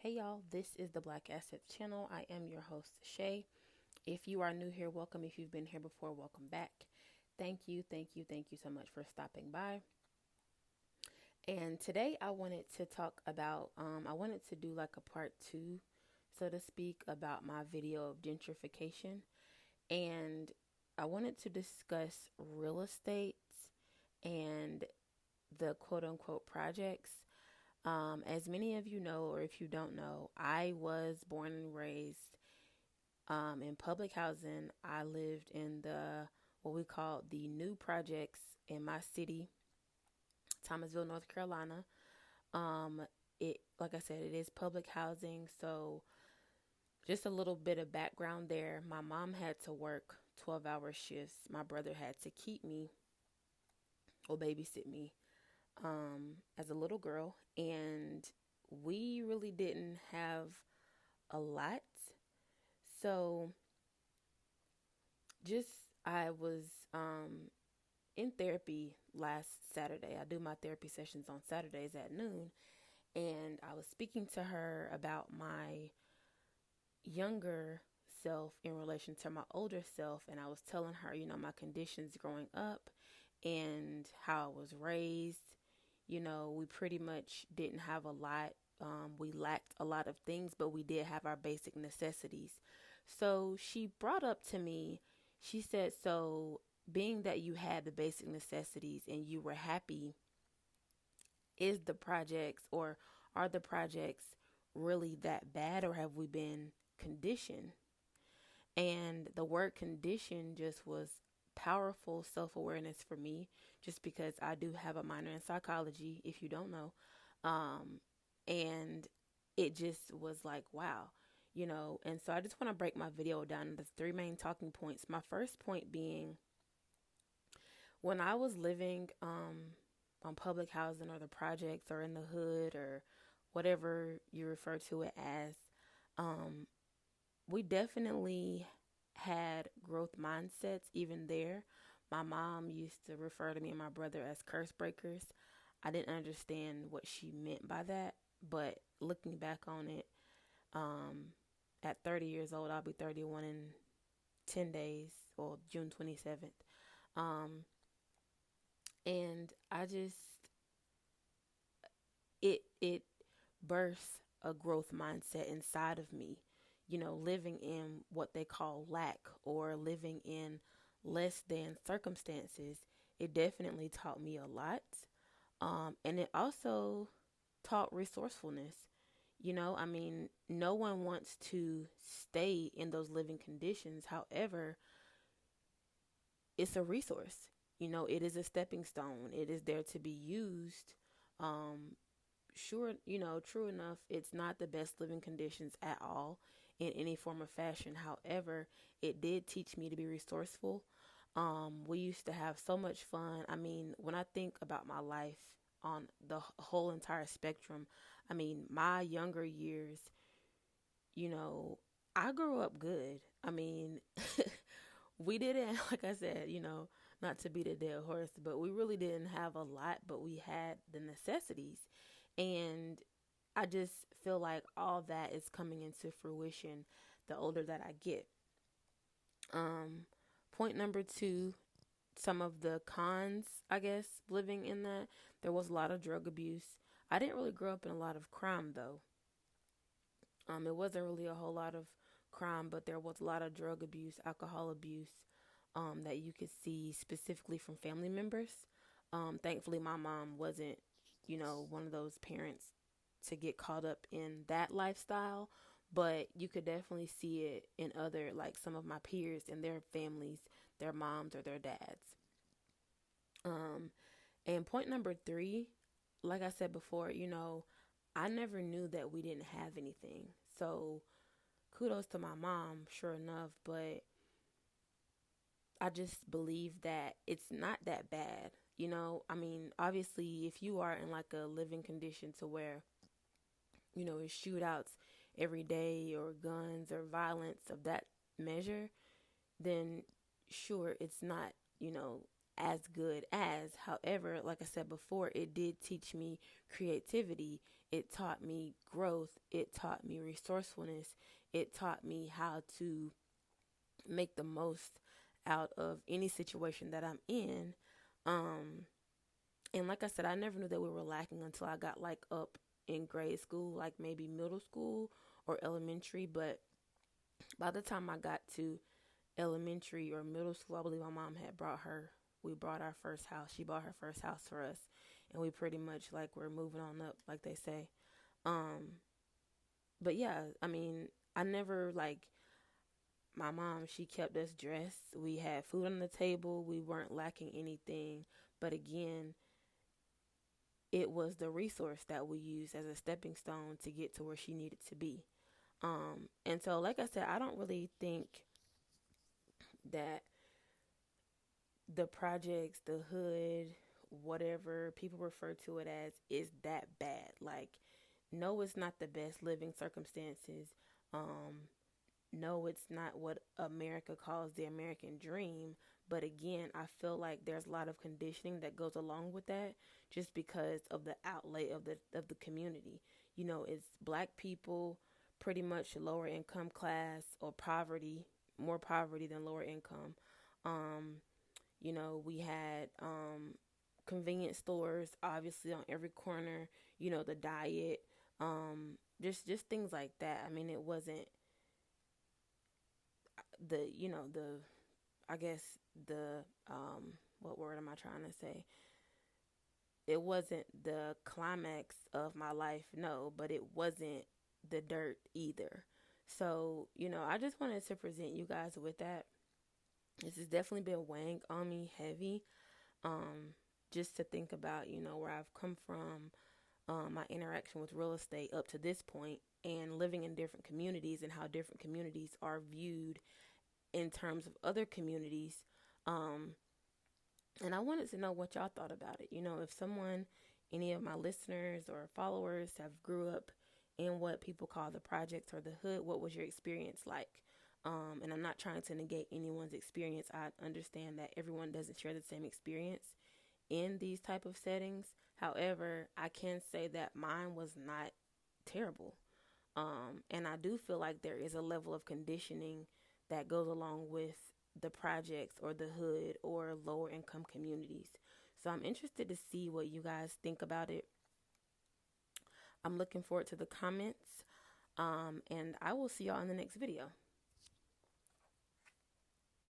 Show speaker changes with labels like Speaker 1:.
Speaker 1: Hey y'all, this is the Black Assets channel. I am your host, Shay. If you are new here, welcome. If you've been here before, welcome back. Thank you so much for stopping by. And today I wanted to talk about, I wanted to do like a part two, so to speak, about my video of gentrification. And I wanted to discuss real estate and the quote unquote projects. As many of you know, or if you don't know, I was born and raised in public housing. I lived in the what we call the new projects in my city, Thomasville, North Carolina. Um, like I said, it is public housing. So, just a little bit of background there. My mom had to work 12-hour shifts. My brother had to keep me or babysit me as a little girl, and we really didn't have a lot. So just I was in therapy last Saturday. I do my therapy sessions on Saturdays at noon, and I was speaking to her about my younger self in relation to my older self, and I was telling her, my conditions growing up and how I was raised. We pretty much didn't have a lot. We lacked a lot of things, but we did have our basic necessities. So she brought up to me, she said, so being that you had the basic necessities and you were happy, is the projects or are the projects really that bad, or have we been conditioned? And the word condition just was powerful self awareness for me, just because I do have a minor in psychology, if you don't know. And it just was like, wow. And so I just want to break my video down into three main talking points. My first point being, when I was living on public housing or the projects or in the hood or whatever you refer to it as, um, we definitely had growth mindsets even there. My mom used to refer to me and my brother as curse breakers. I didn't understand what she meant by that, but looking back on it, um, at 30 years old, I'll be 31 in 10 days, or June 27th. Um, and I just, it birthed a growth mindset inside of me, living in what they call lack or living in less than circumstances. It definitely taught me a lot. And it also taught resourcefulness. No one wants to stay in those living conditions. However, it's a resource. It is a stepping stone. It is there to be used. Um, sure, true enough, it's not the best living conditions at all in any form of fashion. However, it did teach me to be resourceful. We used to have so much fun. I mean, when I think about my life on the whole entire spectrum, I mean, my younger years, you know, I grew up good. I mean, we didn't, like I said, not to beat a dead horse, but we really didn't have a lot, but we had the necessities. And I just feel like all that is coming into fruition the older that I get. Um, Point number two, some of the cons, I guess, living in that, there was a lot of drug abuse. I didn't really grow up in a lot of crime, though. It wasn't really a whole lot of crime, but there was a lot of drug abuse, alcohol abuse, that you could see specifically from family members. Thankfully, my mom wasn't, one of those parents to get caught up in that lifestyle, but you could definitely see it in other, like some of my peers and their families, their moms or their dads. Um, and point number three, like I said before, I never knew that we didn't have anything. So kudos to my mom, sure enough, but I just believe that it's not that bad. I mean, obviously, if you are in like a living condition to where, it's shootouts every day or guns or violence of that measure, then sure, it's not, as good as. However, like I said before, it did teach me creativity. It taught me growth. It taught me resourcefulness. It taught me how to make the most out of any situation that I'm in. Um, and like I said, I never knew that we were lacking until I got like up in grade school, like maybe middle school or elementary. But by the time I got to elementary or middle school, I believe my mom had we brought our first house. She bought her first house for us. And we pretty much like we're moving on up, like they say. Um, but yeah, I mean, I never like my mom, she kept us dressed. We had food on the table. We weren't lacking anything. But again, it was the resource that we used as a stepping stone to get to where she needed to be. And so, like I said, I don't really think that the projects, the hood, whatever people refer to it as, is that bad. Like, no, it's not the best living circumstances. Um, no, it's not what America calls the American dream. But again, I feel like there's a lot of conditioning that goes along with that, just because of the outlay of the community. You know, it's black people, pretty much lower income class or poverty, more poverty than lower income. Um, we had convenience stores obviously on every corner. The diet, just things like that. I mean, it wasn't the I guess the what word am I trying to say? It wasn't the climax of my life, no, but it wasn't the dirt either. So, I just wanted to present you guys with that. This has definitely been weighing on me heavy. Um, just to think about, where I've come from, my interaction with real estate up to this point, and living in different communities and how different communities are viewed in terms of other communities. Um, and I wanted to know what y'all thought about it. If any of my listeners or followers have grew up in what people call the projects or the hood, what was your experience like? And I'm not trying to negate anyone's experience. I understand that everyone doesn't share the same experience in these type of settings. However, I can say that mine was not terrible. And I do feel like there is a level of conditioning that goes along with the projects or the hood or lower income communities. So I'm interested to see what you guys think about it. I'm looking forward to the comments. And I will see y'all in the next video.